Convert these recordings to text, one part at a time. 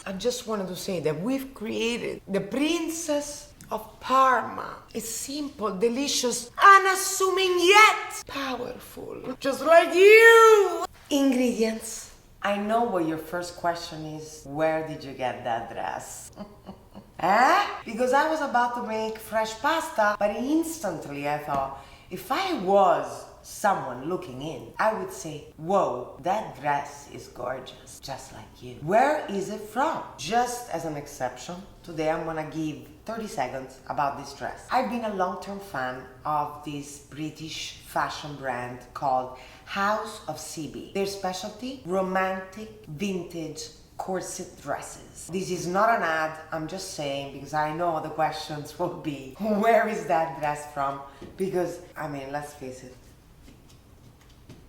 I just wanted to say that we've created the Princess of Parma. It's simple, delicious, unassuming yet powerful. Just like you! Ingredients. I know what your first question is. Where did you get that dress? Because I was about to make fresh pasta, but instantly I thought, if I was someone looking in, I would say, whoa, that dress is gorgeous, just like you. Where is it from? Just as an exception, today I'm gonna give 30 seconds about this dress. I've been a long-term fan of this British fashion brand called House of CB. Their specialty, romantic, vintage, corset dresses. This is not an ad, I'm just saying, because I know the questions will be, where is that dress from? Because, I mean, let's face it,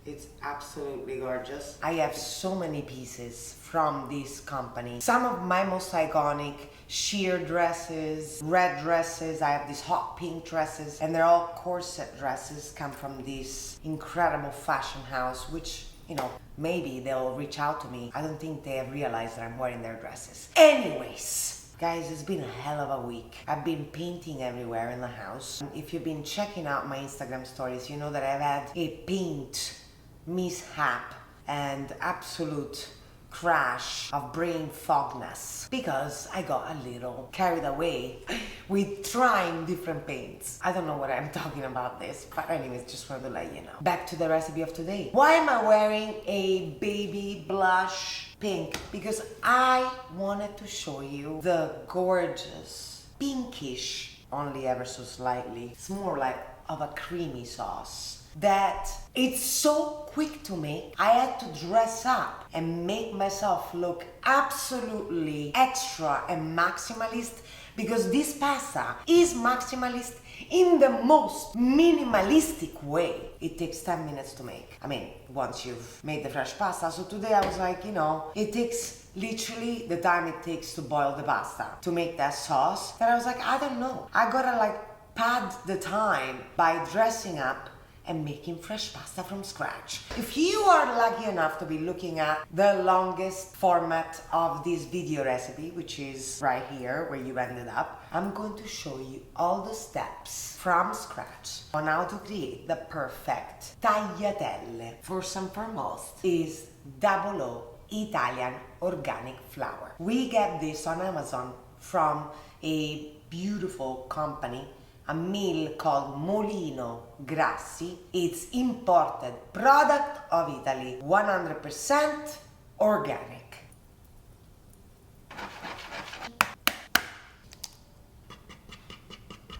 it's absolutely gorgeous. I have so many pieces from this company. Some of my most iconic sheer dresses, red dresses, I have these hot pink dresses, and they're all corset dresses, come from this incredible fashion house, which, you know, maybe they'll reach out to me. I don't think they have realized that I'm wearing their dresses. Anyways, guys, it's been a hell of a week. I've been painting everywhere in the house. If you've been checking out my Instagram stories, you know that I've had a paint mishap and absolute crash of brain fogness because I got a little carried away with trying different paints. I don't know what I'm talking about this, but anyways, just wanted to let you know. Back to the recipe of today. Why am I wearing a baby blush pink? Because I wanted to show you the gorgeous pinkish, only ever so slightly. It's more like of a creamy sauce that it's so quick to make. I had to dress up and make myself look absolutely extra and maximalist because this pasta is maximalist in the most minimalistic way. It takes 10 minutes to make. I mean, once you've made the fresh pasta. So today I was like, you know, it takes literally the time it takes to boil the pasta to make that sauce. That I was like, I don't know. I gotta like pad the time by dressing up and making fresh pasta from scratch. If you are lucky enough to be looking at the longest format of this video recipe, which is right here where you ended up, I'm going to show you all the steps from scratch on how to create the perfect tagliatelle. First and foremost is 00 Italian organic flour. We get this on Amazon from a beautiful company, a mill called Molino Grassi. It's imported product of Italy, 100% organic.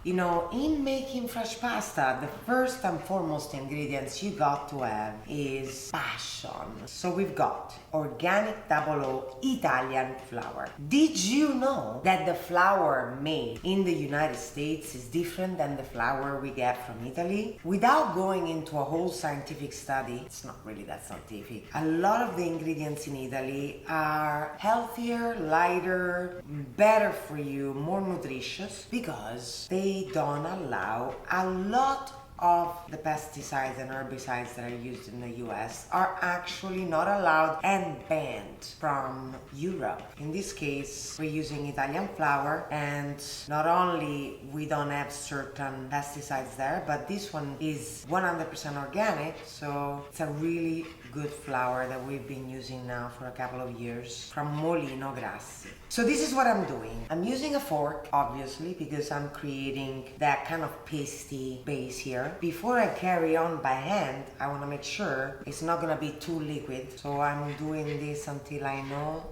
You know, in making fresh pasta, the first and foremost ingredients you got to have is passion. So we've got organic 00 Italian flour. Did you know that the flour made in the United States is different than the flour we get from Italy? Without going into a whole scientific study, it's not really that scientific, a lot of the ingredients in Italy are healthier, lighter, better for you, more nutritious, because they don't allow a lot of the pesticides and herbicides that are used in the US are actually not allowed and banned from Europe. In this case, we're using Italian flour, and not only we don't have certain pesticides there, but this one is 100% organic, so it's a really good flour that we've been using now for a couple of years from Molino Grassi. So this is what I'm doing. I'm using a fork, obviously, because I'm creating that kind of pasty base here. Before I carry on by hand, I want to make sure it's not gonna be too liquid. So I'm doing this until I know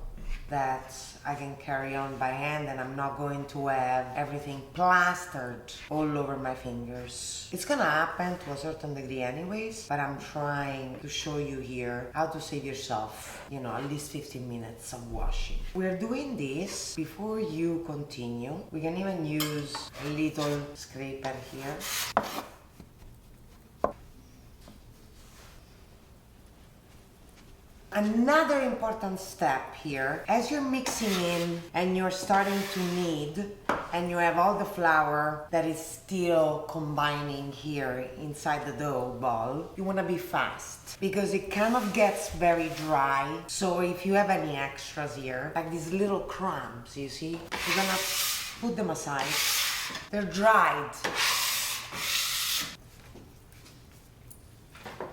that I can carry on by hand and I'm not going to have everything plastered all over my fingers. It's gonna happen to a certain degree anyways, but I'm trying to show you here how to save yourself, you know, at least 15 minutes of washing. We're doing this before you continue. We can even use a little scraper here. Another important step here, as you're mixing in and you're starting to knead, and you have all the flour that is still combining here inside the dough ball, you want to be fast because it kind of gets very dry. So if you have any extras here, like these little crumbs, you see, you're gonna put them aside. They're dried.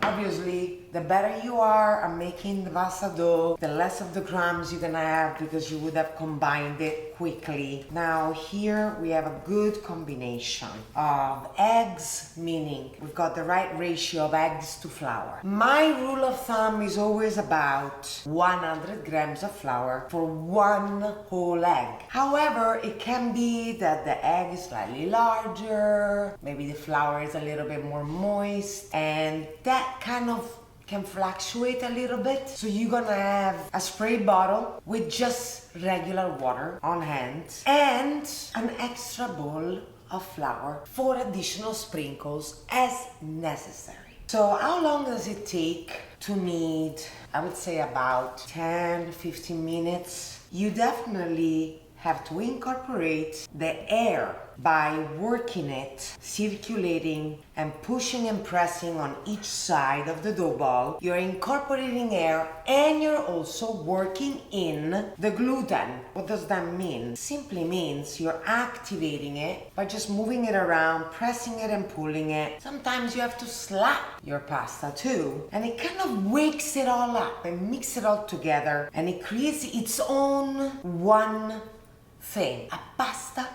Obviously, the better you are at making the pasta dough, the less of the crumbs you're gonna have because you would have combined it quickly. Now here we have a good combination of eggs, meaning we've got the right ratio of eggs to flour. My rule of thumb is always about 100 grams of flour for one whole egg. However, it can be that the egg is slightly larger, maybe the flour is a little bit more moist, and that kind of can fluctuate a little bit. So you're gonna have a spray bottle with just regular water on hand and an extra bowl of flour for additional sprinkles as necessary. So how long does it take to knead? I would say about 10-15 minutes. You definitely have to incorporate the air by working it, circulating and pushing and pressing on each side of the dough ball. You're incorporating air and you're also working in the gluten. What does that mean? Simply means you're activating it by just moving it around, pressing it and pulling it. Sometimes you have to slap your pasta too, and it kind of wakes it all up and mix it all together, and it creates its own one thing, a pasta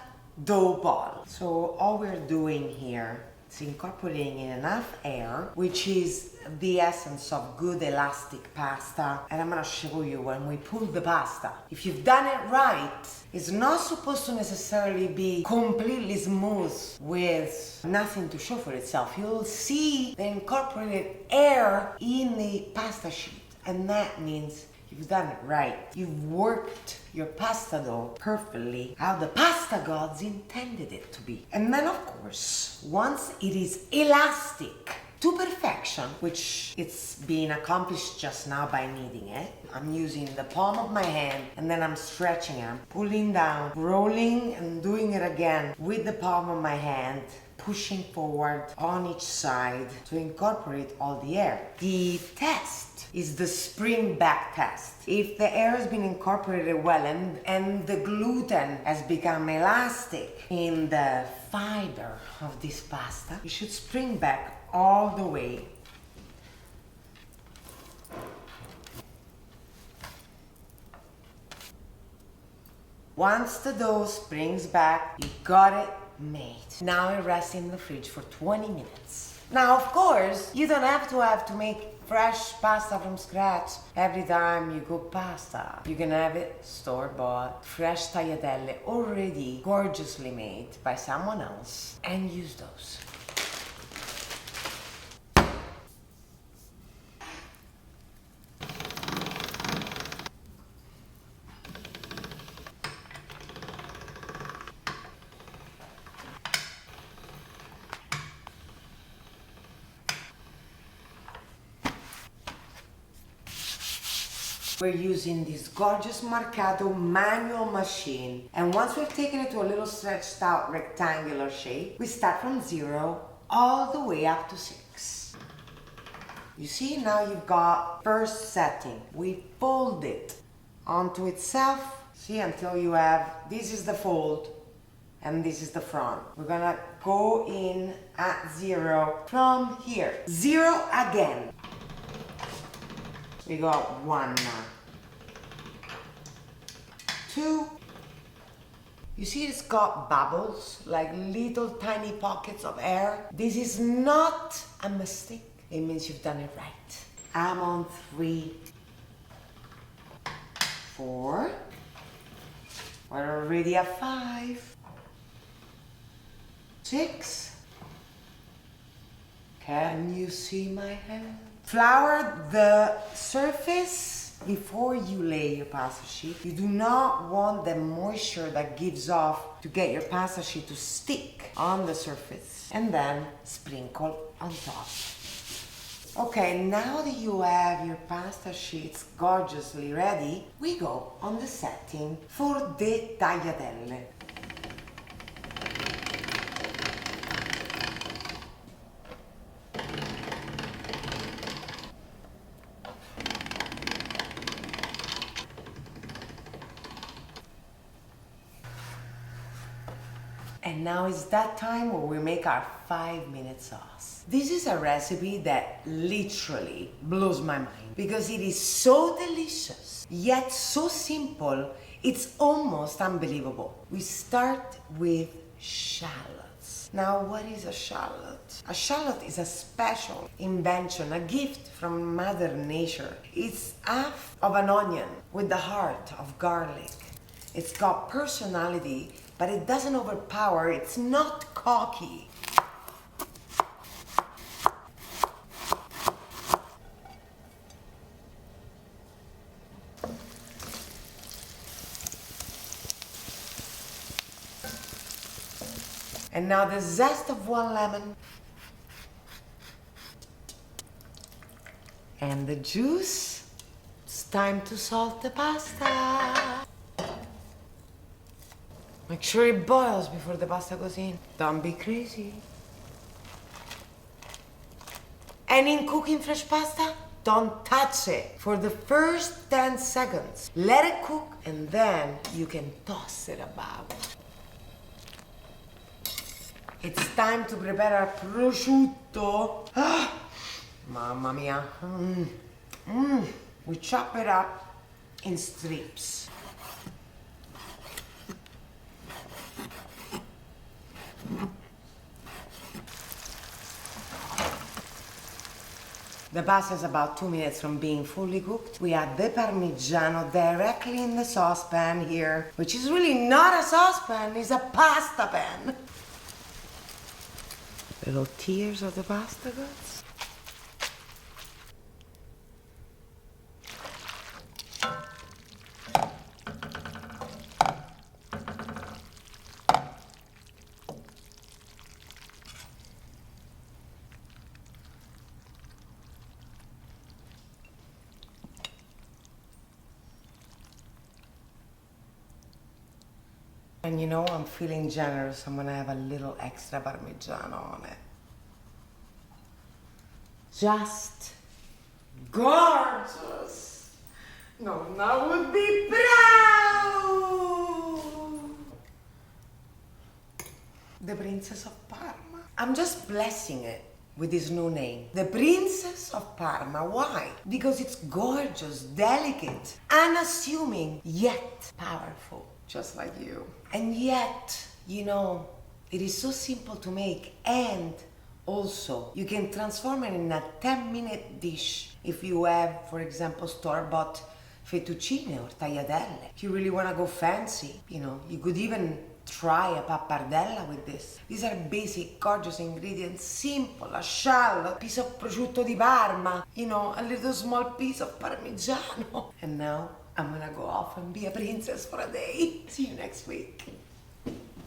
dough ball. So all we're doing here is incorporating in enough air, which is the essence of good elastic pasta. And I'm gonna show you when we pull the pasta. If you've done it right, it's not supposed to necessarily be completely smooth with nothing to show for itself. You'll see the incorporated air in the pasta sheet, and that means you've done it right. You've worked your pasta dough perfectly how the pasta gods intended it to be. And then of course, once it is elastic to perfection, which it's being accomplished just now by kneading it, I'm using the palm of my hand and then I'm stretching it, I'm pulling down, rolling and doing it again with the palm of my hand, pushing forward on each side to incorporate all the air. The test is the spring back test. If the air has been incorporated well and the gluten has become elastic in the fiber of this pasta, you should spring back all the way. Once the dough springs back, you got it made. Now it rests in the fridge for 20 minutes. Now, of course, you don't have to make fresh pasta from scratch every time you cook pasta. You can have it store-bought, fresh tagliatelle already gorgeously made by someone else, and use those. We're using this gorgeous Marcato manual machine, and once we've taken it to a little stretched out rectangular shape, we start from 0 all the way up to 6. You see, now you've got first setting. We fold it onto itself, see, until you have, this is the fold and this is the front. We're gonna go in at 0 from here. 0 again. We got 1 now. 2. You see it's got bubbles, like little tiny pockets of air. This is not a mistake. It means you've done it right. I'm on 3. 4. We're already at 5. 6. Can you see my hand? Flour the surface before you lay your pasta sheet. You do not want the moisture that gives off to get your pasta sheet to stick on the surface, and then sprinkle on top. Okay, now that you have your pasta sheets gorgeously ready, we go on the setting for the tagliatelle. And now it's that time where we make our 5-minute sauce. This is a recipe that literally blows my mind because it is so delicious, yet so simple, it's almost unbelievable. We start with shallots. Now, what is a shallot? A shallot is a special invention, a gift from Mother Nature. It's half of an onion with the heart of garlic. It's got personality, but it doesn't overpower, it's not cocky. And now the zest of 1 lemon. And the juice. It's time to salt the pasta. Make sure it boils before the pasta goes in. Don't be crazy. And in cooking fresh pasta, don't touch it for the first 10 seconds. Let it cook and then you can toss it about. It's time to prepare our prosciutto. Mamma mia. We chop it up in strips. The pasta is about 2 minutes from being fully cooked. We add the Parmigiano directly in the saucepan here, which is really not a saucepan, it's a pasta pan. Little tears of the pasta guts. And you know, I'm feeling generous. I'm gonna have a little extra Parmigiano on it. Just gorgeous. Nonna would be proud. The Princess of Parma. I'm just blessing it with this new name. The Princess of Parma. Why? Because it's gorgeous, delicate, unassuming, yet powerful. Just like you. And yet, you know, it is so simple to make, and also you can transform it in a 10-minute dish if you have, for example, store-bought fettuccine or tagliatelle. If you really want to go fancy, you know, you could even try a pappardella with this. These are basic, gorgeous ingredients, simple, a shallot, a piece of prosciutto di Parma, you know, a little small piece of Parmigiano. And now I'm gonna go off and be a princess for a day. See you next week.